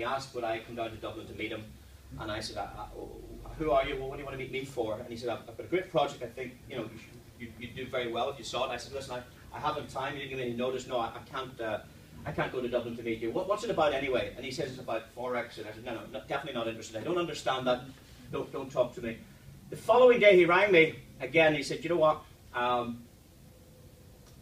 he asked would I come down to Dublin to meet him, and I said, who are you? Well, what do you want to meet me for? And he said, I've got a great project. I think you'd do very well if you saw it. I said, listen, I haven't time. You didn't give me any notice. No, I can't go to Dublin to meet you. What's it about anyway? And he says it's about Forex. And I said, no, definitely not interested. I don't understand that. Don't talk to me. The following day he rang me again. He said, you know what?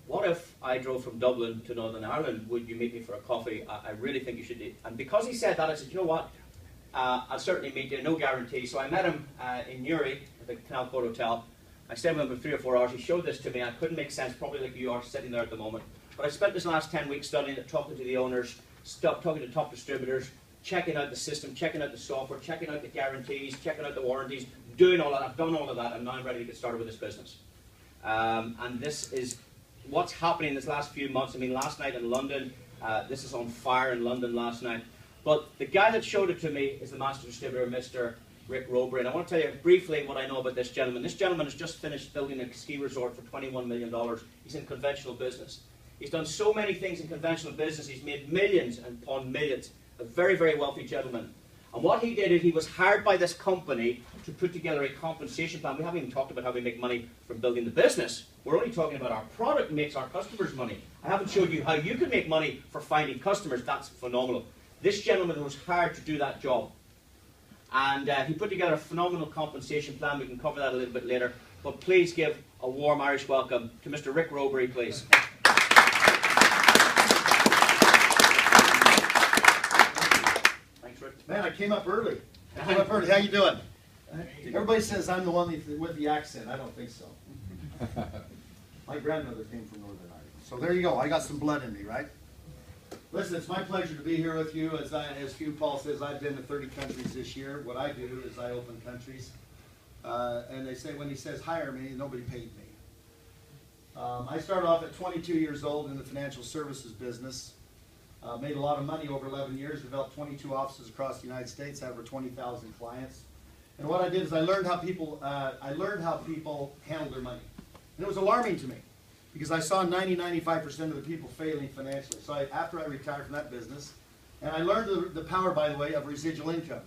What if I drove from Dublin to Northern Ireland? Would you meet me for a coffee? I really think you should do. And because he said that, I said, you know what? I'll certainly meet you, no guarantee. So I met him in Newry at the Canal Court Hotel. I stayed with him for 3 or 4 hours. He showed this to me. I couldn't make sense, probably like you are sitting there at the moment. But I spent this last 10 weeks studying it, talking to the owners, talking to top distributors, checking out the system, checking out the software, checking out the guarantees, checking out the warranties, doing all of that. I've done all of that, and now I'm ready to get started with this business. And this is what's happening this last few months. I mean, last night in London, this is on fire in London last night. But the guy that showed it to me is the master distributor, Mr. Rick Rowberry. And I want to tell you briefly what I know about this gentleman. This gentleman has just finished building a ski resort for $21 million. He's in conventional business. He's done so many things in conventional business. He's made millions and upon millions. A very, very wealthy gentleman. And what he did is he was hired by this company to put together a compensation plan. We haven't even talked about how we make money from building the business. We're only talking about our product makes our customers money. I haven't showed you how you can make money for finding customers. That's phenomenal. This gentleman was hired to do that job. And he put together a phenomenal compensation plan. We can cover that a little bit later. But please give a warm Irish welcome to Mr. Rick Rowberry, please. Thanks, Rick. Man, I came up early. How you doing? Everybody says I'm the one with the accent. I don't think so. My grandmother came from Northern Ireland. So there you go. I got some blood in me, right? Listen, it's my pleasure to be here with you. As Hugh Paul says, I've been to 30 countries this year. What I do is I open countries. And they say when he says hire me, nobody paid me. I started off at 22 years old in the financial services business. Made a lot of money over 11 years, developed 22 offices across the United States, had over 20,000 clients. And what I did is I learned how people handle their money. And it was alarming to me, because I saw 90–95% of the people failing financially. So after I retired from that business, and I learned the power, by the way, of residual income.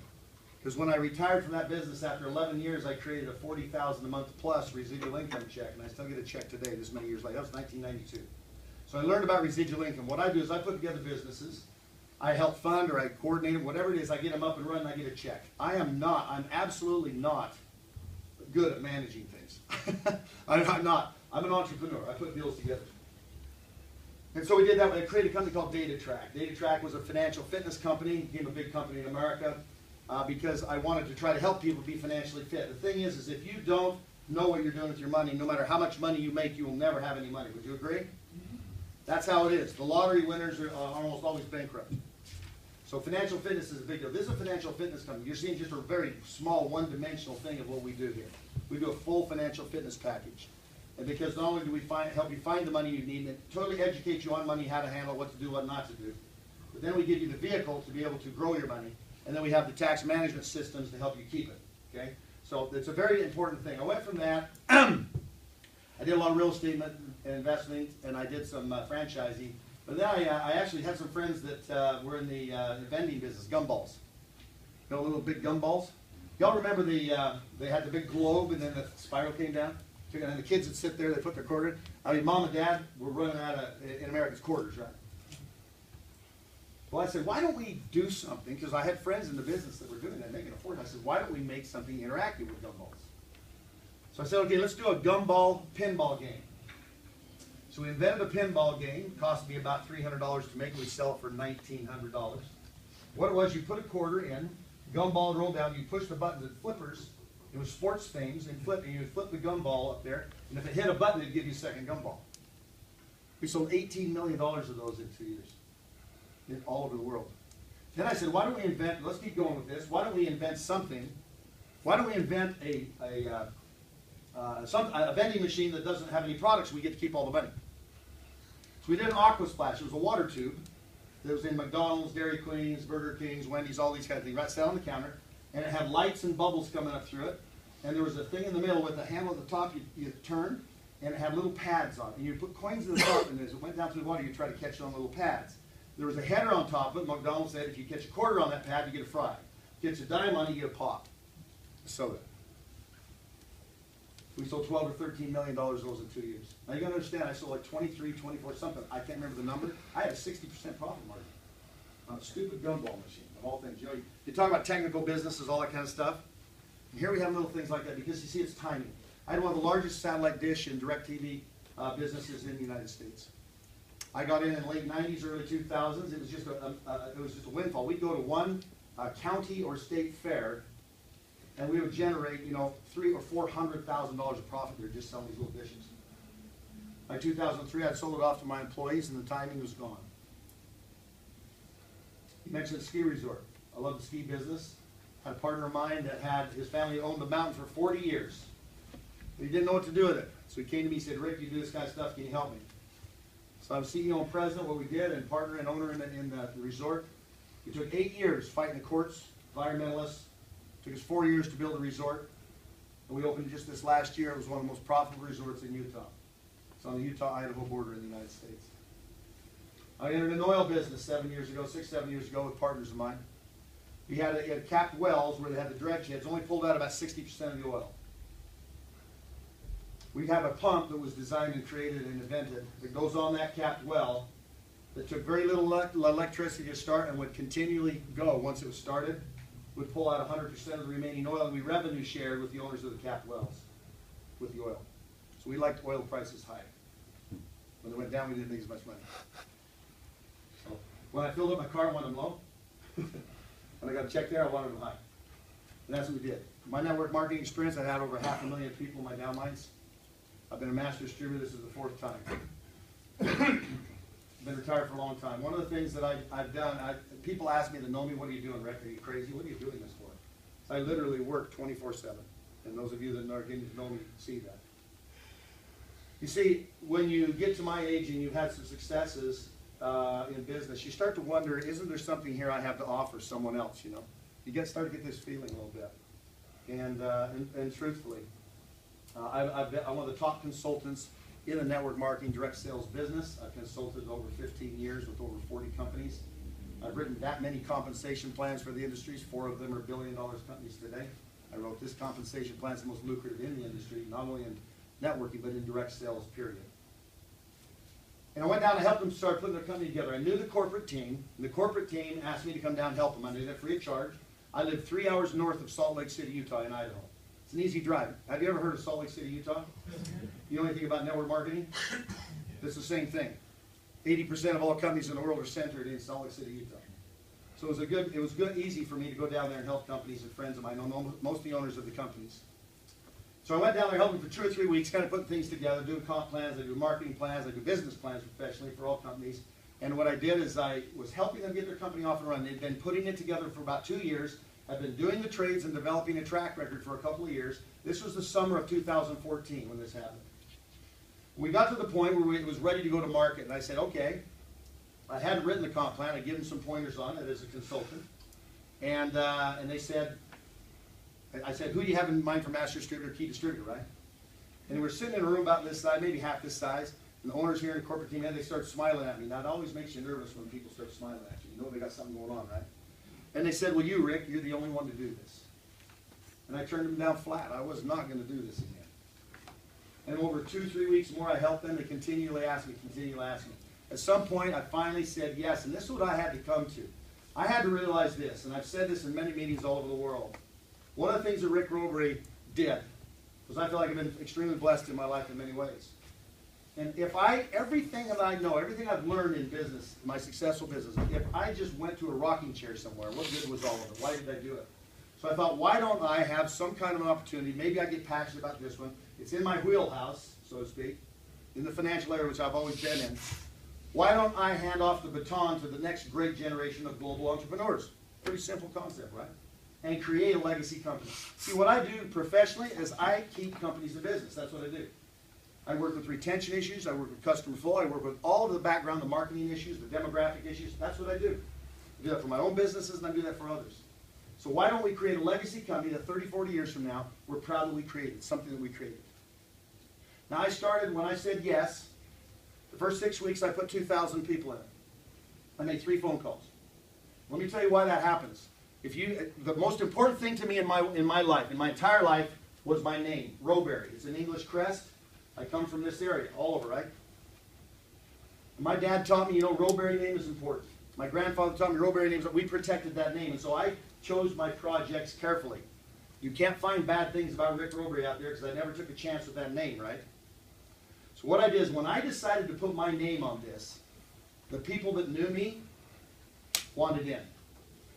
Because when I retired from that business after 11 years, I created a $40,000 a month plus residual income check, and I still get a check today, this many years later. That was 1992. So I learned about residual income. What I do is I put together businesses, I help fund or I coordinate them, whatever it is, I get them up and running, I get a check. I'm absolutely not good at managing things. I'm not. I'm an entrepreneur. I put deals together. And so we did that. I created a company called DataTrack. DataTrack was a financial fitness company, became a big company in America, because I wanted to try to help people be financially fit. The thing is if you don't know what you're doing with your money, no matter how much money you make, you will never have any money. Would you agree? That's how it is. The lottery winners are almost always bankrupt. So financial fitness is a big deal. This is a financial fitness company. You're seeing just a very small, one-dimensional thing of what we do here. We do a full financial fitness package. And because not only do we help you find the money you need, and totally educate you on money, how to handle, what to do, what not to do, but then we give you the vehicle to be able to grow your money, and then we have the tax management systems to help you keep it. Okay? So it's a very important thing. I went from that. I did a lot of real estate and investing, and I did some franchising. But then I actually had some friends that were in the vending business, gumballs. You know, little big gumballs? Y'all remember they had the big globe and then the spiral came down? And the kids would sit there, they put their quarter in. I mean, mom and dad were running out of, in America's quarters, right? Well, I said, why don't we do something? Because I had friends in the business that were doing that, making a fortune. I said, why don't we make something interactive with gumballs? So I said, okay, let's do a gumball pinball game. So we invented a pinball game. It cost me about $300 to make it. We sell it for $1,900. What it was, you put a quarter in, gumball rolled down, you push the button, the flippers. It was sports things, and you would flip the gumball up there, and if it hit a button, it'd give you a second gumball. We sold $18 million of those in 2 years, all over the world. Then I said, why don't we invent, let's keep going with this, why don't we invent something, why don't we invent a vending machine that doesn't have any products, so we get to keep all the money. So we did an aqua splash. It was a water tube that was in McDonald's, Dairy Queens, Burger Kings, Wendy's, all these kind of things, right, sat on the counter. And it had lights and bubbles coming up through it. And there was a thing in the middle with a handle at the top you turn, and it had little pads on it. And you put coins in the top, and as it went down through the water, you try to catch it on little pads. There was a header on top of it. McDonald's said if you catch a quarter on that pad, you get a fry. If you catch a dime on it, you get a pop. A soda. We sold $12 or $13 million of those in 2 years. Now you gotta understand, I sold like 23, 24, something. I can't remember the number. I had a 60% profit margin on a stupid gumball machine, of all things. You know, you talk about technical businesses, all that kind of stuff. And here we have little things like that because you see it's tiny. I had one of the largest satellite dish and DirecTV businesses in the United States. I got in the late 90s, early 2000s. It was just a windfall. We'd go to one county or state fair, and we would generate, you know, $300,000 or $400,000 of profit there just selling these little dishes. By 2003, I'd sold it off to my employees, and the timing was gone. You mentioned the ski resort. I love the ski business. I had a partner of mine that had his family owned the mountain for 40 years. But he didn't know what to do with it. So he came to me and said, Rick, you do this kind of stuff, can you help me? So I'm CEO and president, what we did, and partner and owner in the resort. It took 8 years fighting the courts, environmentalists. It took us 4 years to build a resort. And we opened just this last year. It was one of the most profitable resorts in Utah. It's on the Utah-Idaho border in the United States. I entered an oil business 7 years ago, 6, 7 years ago with partners of mine. We had capped wells where they had the dredge heads, only pulled out about 60% of the oil. We have a pump that was designed and created and invented that goes on that capped well that took very little electricity to start and would continually go once it was started, would pull out 100% of the remaining oil, and we revenue shared with the owners of the capped wells with the oil. So we liked oil prices high. When they went down, we didn't make as much money. So when I filled up my car, I wanted them low. When I got a check there, I wanted them high. And that's what we did. My network marketing experience, I had over 500,000 people in my downlines. I've been a master distributor. This is the 4th time. Been retired for a long time. One of the things that I've done, people ask me that know me, what are you doing, Rick? Are you crazy? What are you doing this for? So I literally work 24/7. And those of you that are getting to know me see that. You see, when you get to my age and you've had some successes in business, you start to wonder, isn't there something here I have to offer someone else, you know? You start to get this feeling a little bit. And truthfully, I'm one of the top consultants in the network marketing direct sales business. I've consulted over 15 years with over 40 companies. I've written that many compensation plans for the industries. 4 of them are billion-dollar companies today. I wrote this compensation plan. It's the most lucrative in the industry, not only in networking, but in direct sales, period. And I went down to help them start putting their company together. I knew the corporate team, and the corporate team asked me to come down and help them. I did that free of charge. I live 3 hours north of Salt Lake City, Utah, in Idaho. It's an easy drive. Have you ever heard of Salt Lake City, Utah? You know anything about network marketing? It's the same thing. 80% of all companies in the world are centered in Salt Lake City, Utah. So it was easy for me to go down there and help companies and friends of mine. I know most of the owners of the companies. So I went down there helping for 2 or 3 weeks, kind of putting things together, doing comp plans, I do marketing plans, I do business plans professionally for all companies. And what I did is I was helping them get their company off and running. They'd been putting it together for about 2 years. I've been doing the trades and developing a track record for a couple of years. This was the summer of 2014 when this happened. We got to the point where it was ready to go to market, and I said, okay. I hadn't written the comp plan. I'd given some pointers on it as a consultant. And they said, I said, who do you have in mind for master distributor, key distributor, right? And we're sitting in a room about this size, maybe half this size, and the owners here in the corporate team, they start smiling at me. Now, it always makes you nervous when people start smiling at you. You know they got something going on, right? And they said, well, you, Rick, you're the only one to do this. And I turned them down flat. I was not going to do this again. And over 2 or 3 weeks more, I helped them. They continually asked me. At some point, I finally said yes, and this is what I had to come to. I had to realize this, and I've said this in many meetings all over the world. One of the things that Rick Rowberry did was I feel like I've been extremely blessed in my life in many ways. And everything that I know, everything I've learned in business, my successful business, if I just went to a rocking chair somewhere, what good was all of it? Why did I do it? So I thought, why don't I have some kind of an opportunity? Maybe I get passionate about this one. It's in my wheelhouse, so to speak, in the financial area, which I've always been in. Why don't I hand off the baton to the next great generation of global entrepreneurs? Pretty simple concept, right? And create a legacy company. See, what I do professionally is I keep companies in business. That's what I do. I work with retention issues. I work with customer flow. I work with all of the background, the marketing issues, the demographic issues. That's what I do. I do that for my own businesses, and I do that for others. So why don't we create a legacy company that 30, 40 years from now, we're proud that we created, something that we created. Now, I started, when I said yes, the first 6 weeks, I put 2,000 people in it. I made 3 phone calls. Let me tell you why that happens. The most important thing to me in my life, in my entire life, was my name, Rowberry. It's an English crest. I come from this area, all over, right? My dad taught me, Rowberry name is important. My grandfather taught me Rowberry names, we protected that name, and so I chose my projects carefully. You can't find bad things about Rick Rowberry out there because I never took a chance with that name, right? So what I did is when I decided to put my name on this, the people that knew me wanted in.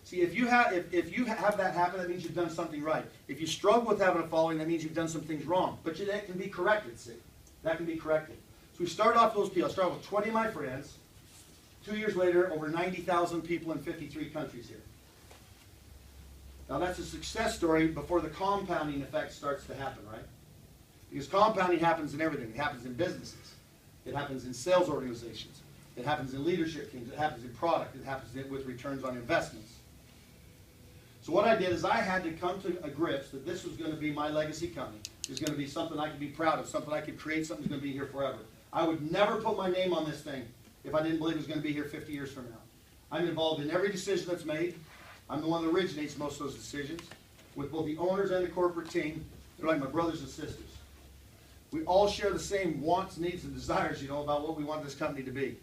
See, if you have that happen, that means you've done something right. If you struggle with having a following, that means you've done some things wrong. But that can be corrected, see. That can be corrected. So we started off those people. I started with 20 of my friends. 2 years later, over 90,000 people in 53 countries here. Now that's a success story before the compounding effect starts to happen, right? Because compounding happens in everything. It happens in businesses. It happens in sales organizations. It happens in leadership teams. It happens in product. It happens with returns on investments. So what I did is I had to come to grips that this was going to be my legacy company. It was going to be something I could be proud of, something I could create, something that's going to be here forever. I would never put my name on this thing if I didn't believe it was going to be here 50 years from now. I'm involved in every decision that's made. I'm the one that originates most of those decisions. With both the owners and the corporate team, they're like my brothers and sisters. We all share the same wants, needs, and desires, about what we want this company to be.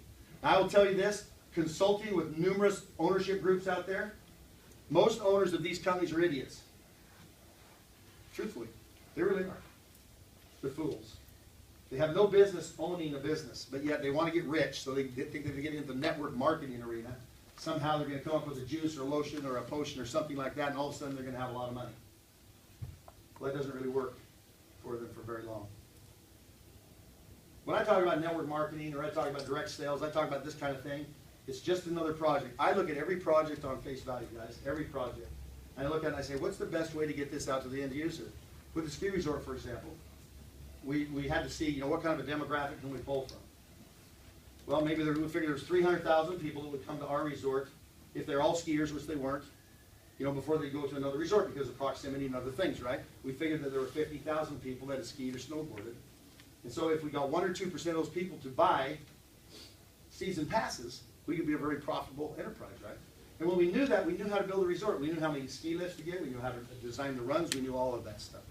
Now, I will tell you this, consulting with numerous ownership groups out there, most owners of these companies are idiots. Truthfully, they really are. They're fools. They have no business owning a business, but yet they want to get rich, so they think that they're getting into the network marketing arena. Somehow they're going to come up with a juice or a lotion or a potion or something like that, and all of a sudden they're going to have a lot of money. Well, that doesn't really work for them for very long. When I talk about network marketing or I talk about direct sales, I talk about this kind of thing, it's just another project. I look at every project on face value, guys, every project. And I look at it and I say, what's the best way to get this out to the end user? With the ski resort, for example, we had to see, what kind of a demographic can we pull from? Well, maybe we figured there's 300,000 people that would come to our resort if they're all skiers, which they weren't, before they go to another resort because of proximity and other things, right? We figured that there were 50,000 people that had skied or snowboarded. And so if we got 1 or 2% of those people to buy season passes, we could be a very profitable enterprise, right? And when we knew that, we knew how to build a resort. We knew how many ski lifts to get. We knew how to design the runs. We knew all of that stuff.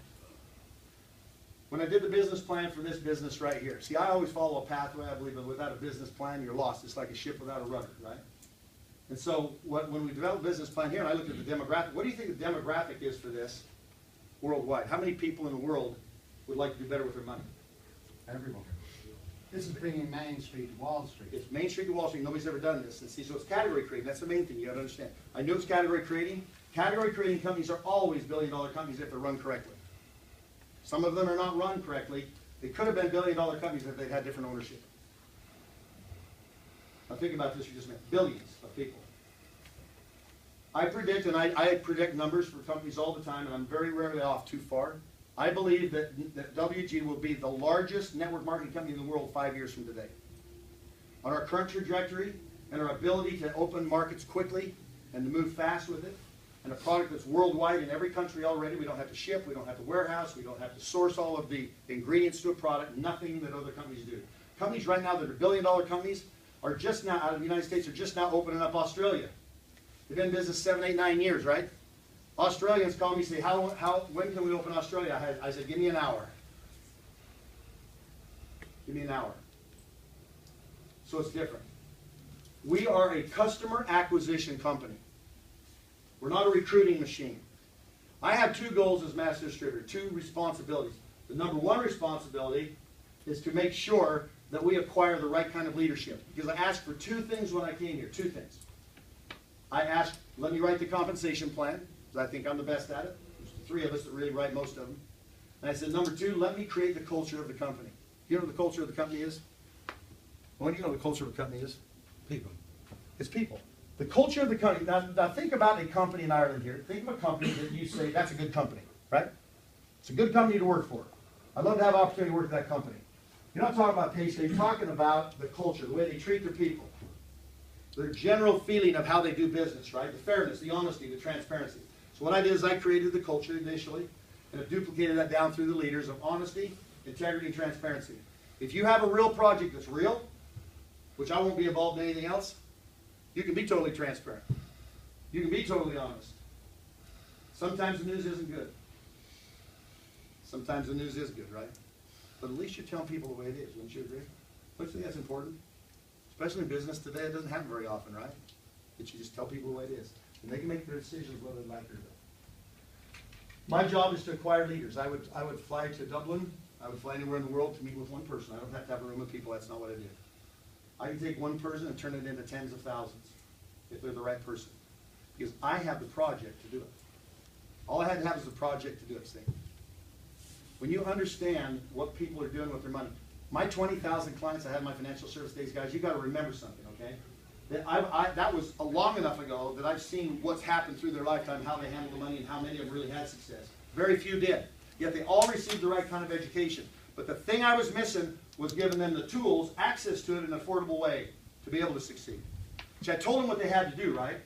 When I did the business plan for this business right here, see, I always follow a pathway. I believe that without a business plan, you're lost. It's like a ship without a rudder, right? And so when we developed a business plan here, and I looked at the demographic, what do you think the demographic is for this worldwide? How many people in the world would like to do better with their money? Everyone. This is bringing Main Street to Wall Street. It's Main Street to Wall Street. Nobody's ever done this. And see, so it's category creating. That's the main thing you got to understand. I knew it's category creating. Category creating companies are always billion-dollar companies if they're run correctly. Some of them are not run correctly. They could have been billion-dollar companies if they'd had different ownership. Now think about this for just a minute. Billions of people. I predict, and I predict numbers for companies all the time, and I'm very rarely off too far. I believe that WG will be the largest network marketing company in the world 5 years from today. On our current trajectory and our ability to open markets quickly and to move fast with it, and a product that's worldwide in every country already, we don't have to ship, we don't have to warehouse, we don't have to source all of the ingredients to a product, nothing that other companies do. Companies right now that are billion-dollar companies are just now, out of the United States, are just now opening up Australia. They've been in business 7, 8, 9 years, right? Australians call me and say, when can we open Australia? I said, give me an hour. Give me an hour. So it's different. We are a customer acquisition company. We're not a recruiting machine. I have 2 goals as master distributor, 2 responsibilities. The number 1 responsibility is to make sure that we acquire the right kind of leadership. Because I asked for 2 things when I came here, 2 things. I asked, let me write the compensation plan, because I think I'm the best at it. There's 3 of us that really write most of them. And I said, number 2, let me create the culture of the company. You know what the culture of the company is? Well, you know what the culture of the company is? People. It's people. The culture of the company, now think about a company in Ireland here. Think of a company that you say, that's a good company, right? It's a good company to work for. I'd love to have an opportunity to work for that company. You're not talking about pay scale, you're talking about the culture, the way they treat their people. Their general feeling of how they do business, right? The fairness, the honesty, the transparency. So what I did is I created the culture initially, and have duplicated that down through the leaders of honesty, integrity, and transparency. If you have a real project that's real, which I won't be involved in anything else, You can be totally transparent. You can be totally honest. Sometimes the news isn't good. Sometimes the news is good, right? But at least you're telling people the way it is, wouldn't you agree? Don't you think that's important? Especially in business today, it doesn't happen very often, right? That you just tell people the way it is. And they can make their decisions whether they like it or not. My job is to acquire leaders. I would fly to Dublin. I would fly anywhere in the world to meet with one person. I don't have to have a room of people. That's not what I do. I can take one person and turn it into tens of thousands if they're the right person. Because I have the project to do it. All I had to have is the project to do it, see? When you understand what people are doing with their money, my 20,000 clients I had in my financial service days, guys, you got to remember something, okay? That was long enough ago that I've seen what's happened through their lifetime, how they handled the money, and how many of them really had success. Very few did. Yet they all received the right kind of education. But the thing I was missing was giving them the tools, access to it in an affordable way to be able to succeed. Which I told them what they had to do, right?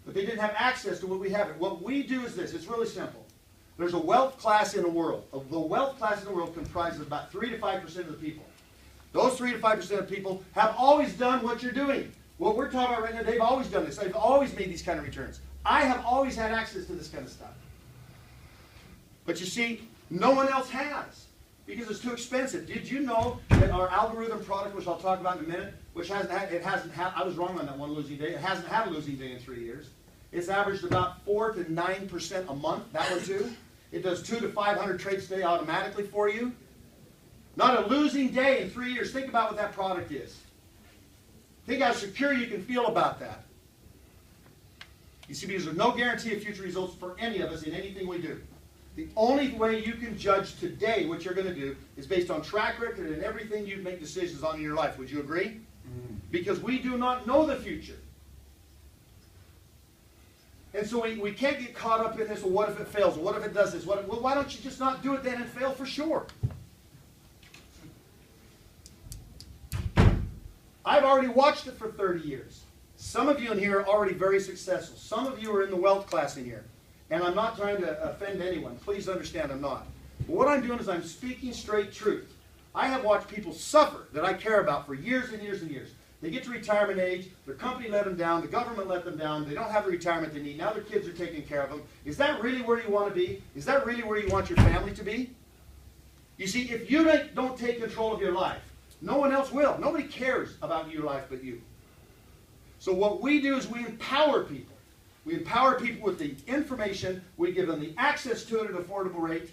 But they didn't have access to what we have. What we do is this. It's really simple. There's a wealth class in the world. The wealth class in the world comprises about 3 to 5% of the people. Those 3 to 5% of people have always done what you're doing. What we're talking about right now, they've always done this. They've always made these kind of returns. I have always had access to this kind of stuff. But you see, no one else has because it's too expensive. Did you know that our algorithm product, which I'll talk about in a minute, which hasn't had, I was wrong on that one losing day. It hasn't had a losing day in 3 years. It's averaged about 4 to 9% a month, that one too. It does 200 to 500 trades a day automatically for you. Not a losing day in 3 years. Think about what that product is. Think how secure you can feel about that. You see, because there's no guarantee of future results for any of us in anything we do. The only way you can judge today what you're going to do is based on track record and everything you make decisions on in your life. Would you agree? Mm-hmm. Because we do not know the future. And so we can't get caught up in this, well, what if it fails? Well, what if it does this? Well, why don't you just not do it then and fail for sure? I've already watched it for 30 years. Some of you in here are already very successful. Some of you are in the wealth class in here. And I'm not trying to offend anyone. Please understand I'm not. But what I'm doing is I'm speaking straight truth. I have watched people suffer that I care about for years and years and years. They get to retirement age, their company let them down, the government let them down, they don't have the retirement they need, now their kids are taking care of them. Is that really where you want to be? Is that really where you want your family to be? You see, if you don't take control of your life, no one else will. Nobody cares about your life but you. So what we do is we empower people. We empower people with the information, we give them the access to it at an affordable rate,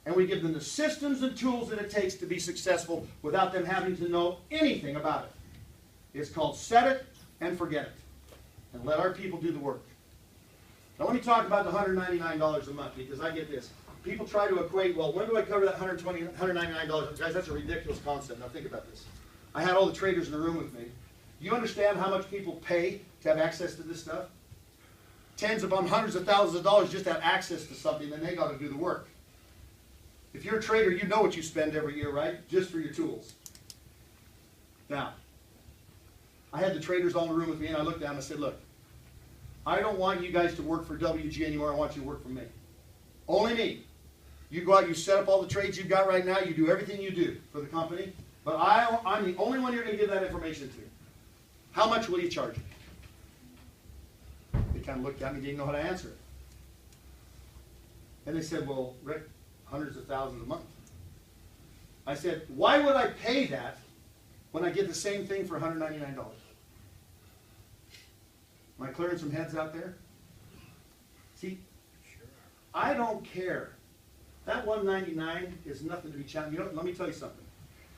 and we give them the systems and tools that it takes to be successful without them having to know anything about it. It's called set it and forget it. And let our people do the work. Now let me talk about the $199 a month because I get this. People try to equate, well, when do I cover that $199? Guys, that's a ridiculous concept. Now think about this. I had all the traders in the room with me. You understand how much people pay to have access to this stuff? Tens upon hundreds of thousands of dollars just to have access to something, then they got to do the work. If you're a trader, you know what you spend every year, right? Just for your tools. Now, I had the traders all in the room with me, and I looked down and I said, look, I don't want you guys to work for WG anymore. I want you to work for me. Only me. You go out, you set up all the trades you've got right now, you do everything you do for the company, but I'm the only one you're going to give that information to. How much will you charge me? They kind of looked at me, didn't know how to answer it. And they said, well, Rick, hundreds of thousands a month. I said, why would I pay that when I get the same thing for $199? Am I clearing some heads out there? See, I don't care. That $199 is nothing to be challenged. You know, let me tell you something.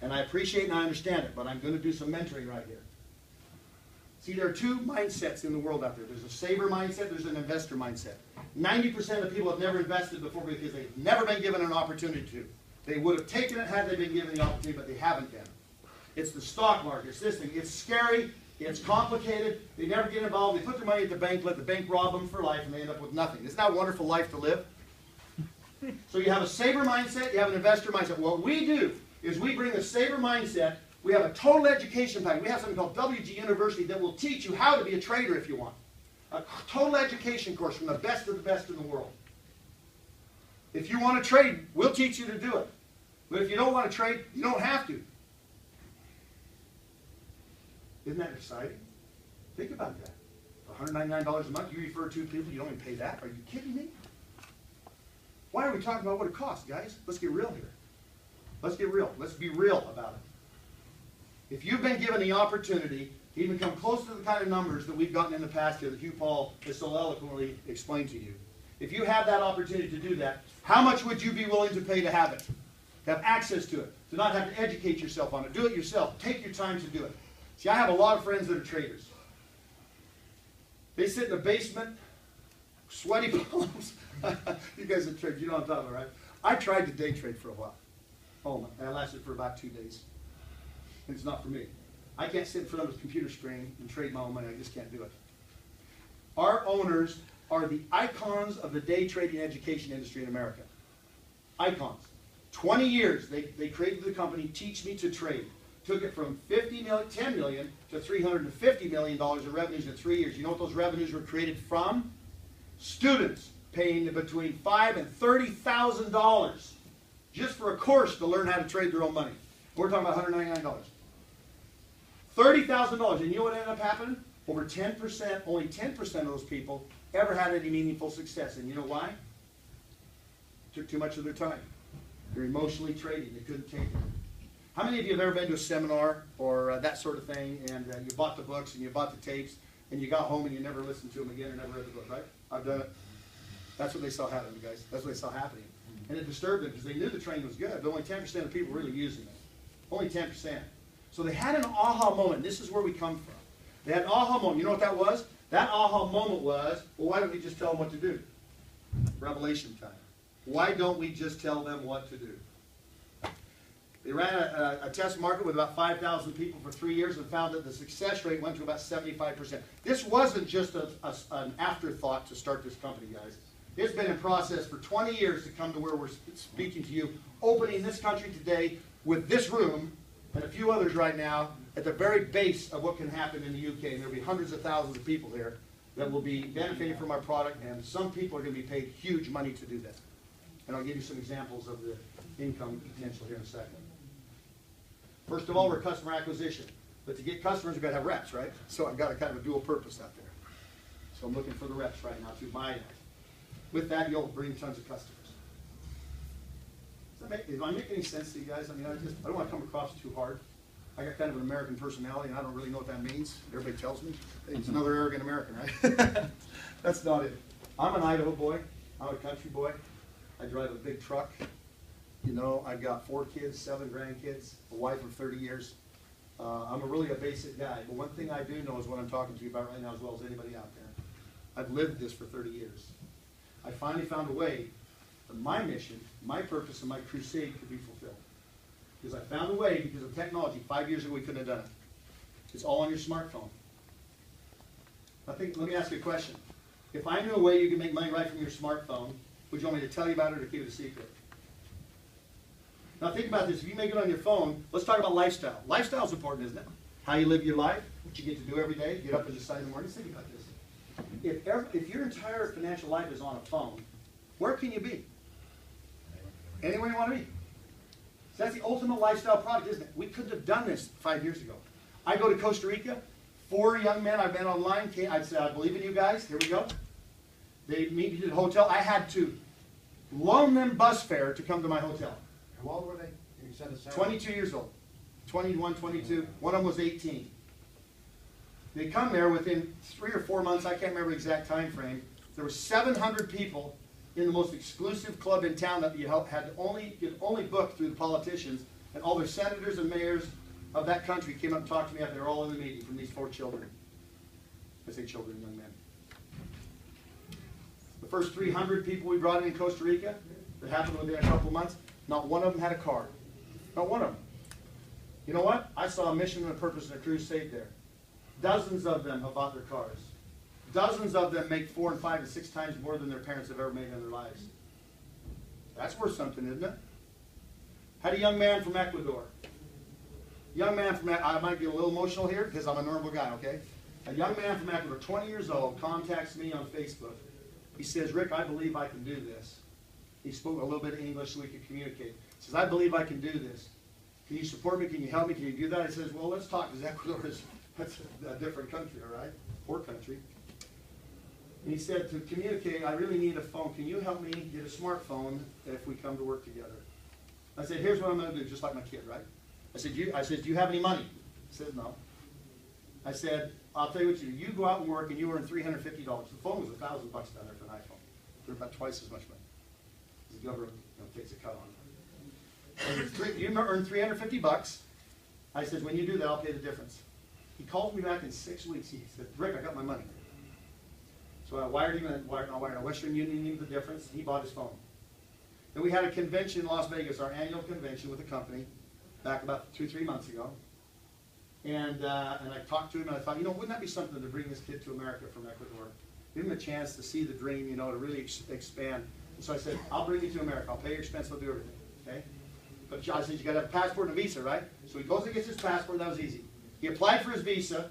And I appreciate and I understand it, but I'm going to do some mentoring right here. See, there are two mindsets in the world out there. There's a saver mindset, there's an investor mindset. 90% of people have never invested before because they've never been given an opportunity to. They would have taken it had they been given the opportunity, but they haven't been. It's the stock market, it's this thing. It's scary, it's complicated, they never get involved, they put their money at the bank, let the bank rob them for life, and they end up with nothing. Isn't that a wonderful life to live? So you have a saver mindset, you have an investor mindset. What we do is we bring the saver mindset. We have a total education package. We have something called WG University that will teach you how to be a trader if you want. A total education course from the best of the best in the world. If you want to trade, we'll teach you to do it. But if you don't want to trade, you don't have to. Isn't that exciting? Think about that. For $199 a month, you refer two people, you don't even pay that? Are you kidding me? Why are we talking about what it costs, guys? Let's get real here. Let's get real. Let's be real about it. If you've been given the opportunity to even come close to the kind of numbers that we've gotten in the past here that Hugh Paul has so eloquently explained to you, if you have that opportunity to do that, how much would you be willing to pay to have it? To have access to it, to not have to educate yourself on it. Do it yourself. Take your time to do it. See, I have a lot of friends that are traders. They sit in the basement, sweaty palms. You guys are traders, you know what I'm talking about, right? I tried to day trade for a while. Oh, and I lasted for about 2 days. And it's not for me. I can't sit in front of a computer screen and trade my own money. I just can't do it. Our owners are the icons of the day trading education industry in America. Icons. 20 years they created the company, Teach Me to Trade. Took it from $10 million to $350 million of revenues in 3 years. You know what those revenues were created from? Students paying between $5,000 and $30,000 just for a course to learn how to trade their own money. We're talking about $199. $30,000. And you know what ended up happening? Over 10%, only 10% of those people ever had any meaningful success. And you know why? Took too much of their time. They're emotionally trading. They couldn't take it. How many of you have ever been to a seminar or that sort of thing, and you bought the books and you bought the tapes, and you got home and you never listened to them again or never read the book, right? I've done it. That's what they saw happening, guys. That's what they saw happening. And it disturbed them because they knew the training was good, but only 10% of people really using it. Only 10%. So they had an aha moment. This is where we come from. They had an aha moment. You know what that was? That aha moment was, well, why don't we just tell them what to do? Revelation time. Why don't we just tell them what to do? They ran a test market with about 5,000 people for 3 years and found that the success rate went to about 75%. This wasn't just an afterthought to start this company, guys. It's been in process for 20 years to come to where we're speaking to you, opening this country today with this room and a few others right now at the very base of what can happen in the UK. And there'll be hundreds of thousands of people here that will be benefiting from our product, and some people are going to be paid huge money to do that. And I'll give you some examples of the income potential here in a second. First of all, we're customer acquisition. But to get customers, we've got to have reps, right? So I've got a kind of a dual purpose out there. So I'm looking for the reps right now to my end. With that, you'll bring tons of customers. Does I make any sense to you guys? I mean, I don't want to come across too hard. I got kind of an American personality, and I don't really know what that means. Everybody tells me. It's another arrogant American, right? That's not it. I'm an Idaho boy. I'm a country boy. I drive a big truck. You know, I've got 4 kids, 7 grandkids, a wife of 30 years. I'm really a basic guy. But one thing I do know is what I'm talking to you about right now as well as anybody out there. I've lived this for 30 years. I finally found a way that my mission, my purpose, and my crusade could be fulfilled. Because I found a way, because of technology, 5 years ago we couldn't have done it. It's all on your smartphone. Let me ask you a question. If I knew a way you could make money right from your smartphone, would you want me to tell you about it or keep it a secret? Now think about this. If you make it on your phone, let's talk about lifestyle. Lifestyle is important, isn't it? How you live your life, what you get to do every day, get up and decide in the morning. Think about this. If your entire financial life is on a phone, where can you be? Anywhere you want to be. So that's the ultimate lifestyle product, isn't it? We couldn't have done this 5 years ago. I go to Costa Rica. 4 young men I've met online. I'd say, I believe in you guys. Here we go. They meet me at a hotel. I had to loan them bus fare to come to my hotel. How old were they? You said it's 22 years old. 21, 22. One of them was 18. They come there within 3 or 4 months. I can't remember the exact time frame. There were 700 people in the most exclusive club in town that you had only booked through the politicians, and all their senators and mayors of that country came up and talked to me. They were all in the meeting from these 4 children. I say children, young men. The first 300 people we brought in Costa Rica, that happened within a couple of months, not one of them had a car. Not one of them. You know what? I saw a mission and a purpose and a crusade there. Dozens of them have bought their cars. Dozens of them make 4 and 5 and 6 times more than their parents have ever made in their lives. That's worth something, isn't it? Had a young man from Ecuador. Young man from Ecuador, I might get a little emotional here because I'm a normal guy, okay? A young man from Ecuador, 20 years old, contacts me on Facebook. He says, Rick, I believe I can do this. He spoke a little bit of English so we could communicate. He says, I believe I can do this. Can you support me? Can you help me? Can you do that? I says, well, let's talk, because Ecuador is that's a different country, all right? poor country. And he said, to communicate, I really need a phone. Can you help me get a smartphone if we come to work together? I said, here's what I'm going to do, just like my kid, right? I said, do you have any money? He said, no. I said, I'll tell you what you do. You go out and work and you earn $350. The phone was $1,000 down there for an iPhone. They're about twice as much money. The government takes a cut on it. You earn $350. I said, when you do that, I'll pay the difference. He called me back in 6 weeks. He said, Rick, I got my money. So I wired him a Western Union the difference. He bought his phone. Then we had a convention in Las Vegas, our annual convention with the company, back about 2-3 months ago. And I talked to him, and I thought, wouldn't that be something to bring this kid to America from Ecuador? Give him a chance to see the dream, to really expand. And so I said, I'll bring you to America. I'll pay your expense. I'll do everything. Okay? But I said, you got to have a passport and a visa, right? So he goes and gets his passport. That was easy. He applied for his visa.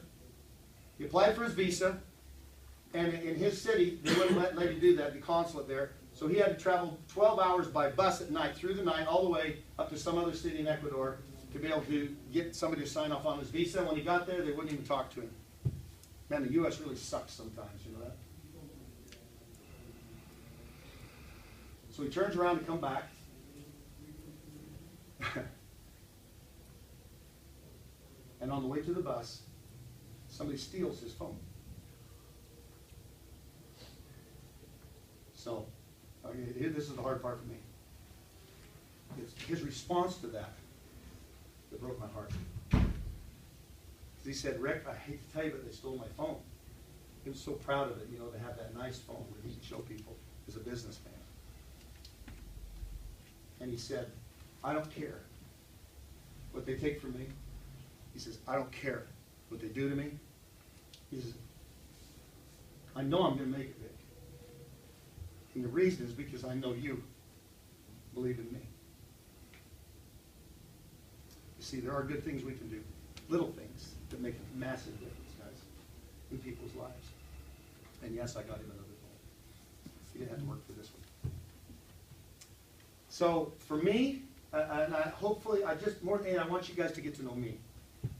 And in his city, they wouldn't let you do that, the consulate there. So he had to travel 12 hours by bus at night, through the night, all the way up to some other city in Ecuador to be able to get somebody to sign off on his visa. When he got there, they wouldn't even talk to him. Man, the U.S. really sucks sometimes, you know that? So he turns around to come back. And on the way to the bus, somebody steals his phone. So, this is the hard part for me. It's his response to that broke my heart. He said, Rick, I hate to tell you, but they stole my phone. He was so proud of it, to have that nice phone where he could show people as a businessman. And he said, I don't care what they take from me. He says, I don't care what they do to me. He says, I know I'm going to make it, Rick. And the reason is because I know you believe in me. You see, there are good things we can do, little things that make a massive difference, guys, in people's lives. And yes, I got him another phone. He didn't have to work for this one. So for me, and hopefully, more than anything, I want you guys to get to know me.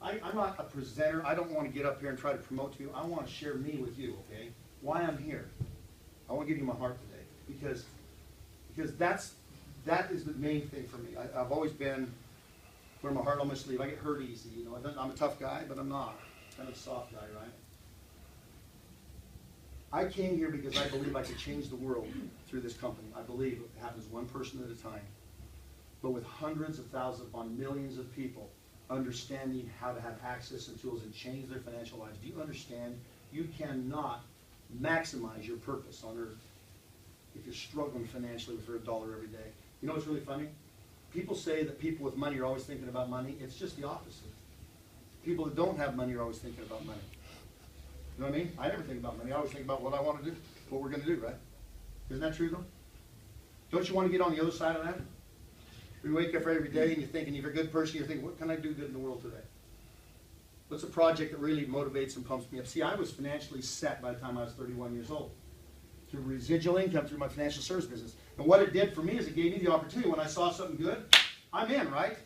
I'm not a presenter. I don't want to get up here and try to promote to you. I want to share me with you, okay? Why I'm here. I want to give you my heart today, because that is the main thing for me. I've always been wear my heart on my sleeve. I get hurt easy, I'm a tough guy, but I'm not. I'm kind of a soft guy, right? I came here because I believe I could change the world through this company. I believe it happens one person at a time, but with hundreds of thousands upon millions of people understanding how to have access and tools and change their financial lives. Do you understand? You cannot maximize your purpose on earth if you're struggling financially for $1 every day. You know what's really funny? People say that people with money are always thinking about money. It's just the opposite. People that don't have money are always thinking about money. You know what I mean? I never think about money. I always think about what I want to do, what we're going to do, right? Isn't that true, though? Don't you want to get on the other side of that? You wake up every day and you're thinking, if you're a good person, you're thinking, what can I do good in the world today? What's a project that really motivates and pumps me up? See, I was financially set by the time I was 31 years old. Through residual income, through my financial service business. And what it did for me is it gave me the opportunity. When I saw something good, I'm in, right?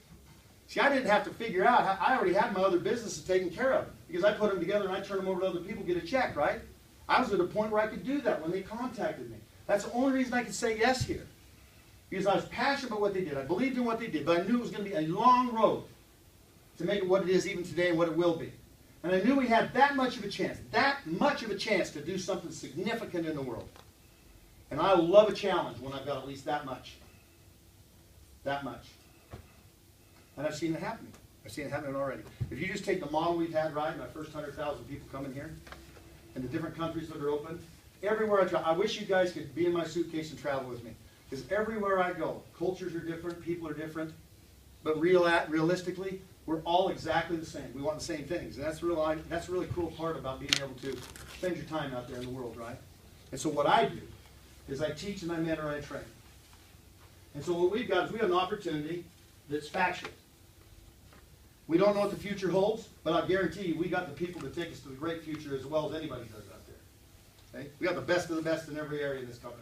See, I didn't have to figure out. I already had my other businesses taken care of. Because I put them together and I turned them over to other people, get a check, right? I was at a point where I could do that when they contacted me. That's the only reason I could say yes here. Because I was passionate about what they did. I believed in what they did. But I knew it was going to be a long road to make it what it is even today and what it will be. And I knew we had that much of a chance to do something significant in the world. And I love a challenge when I've got at least that much. That much. And I've seen it happening. I've seen it happening already. If you just take the model we've had, right, my first 100,000 people coming here, and the different countries that are open, everywhere I travel, I wish you guys could be in my suitcase and travel with me. Because everywhere I go, cultures are different, people are different, but realistically, we're all exactly the same. We want the same things. And that's a really cool part about being able to spend your time out there in the world, right? And so what I do is I teach and I mentor and I train. And so what we've got is we have an opportunity that's factual. We don't know what the future holds, but I guarantee you we got the people that take us to the great future as well as anybody does out there. Okay? We got the best of the best in every area in this company.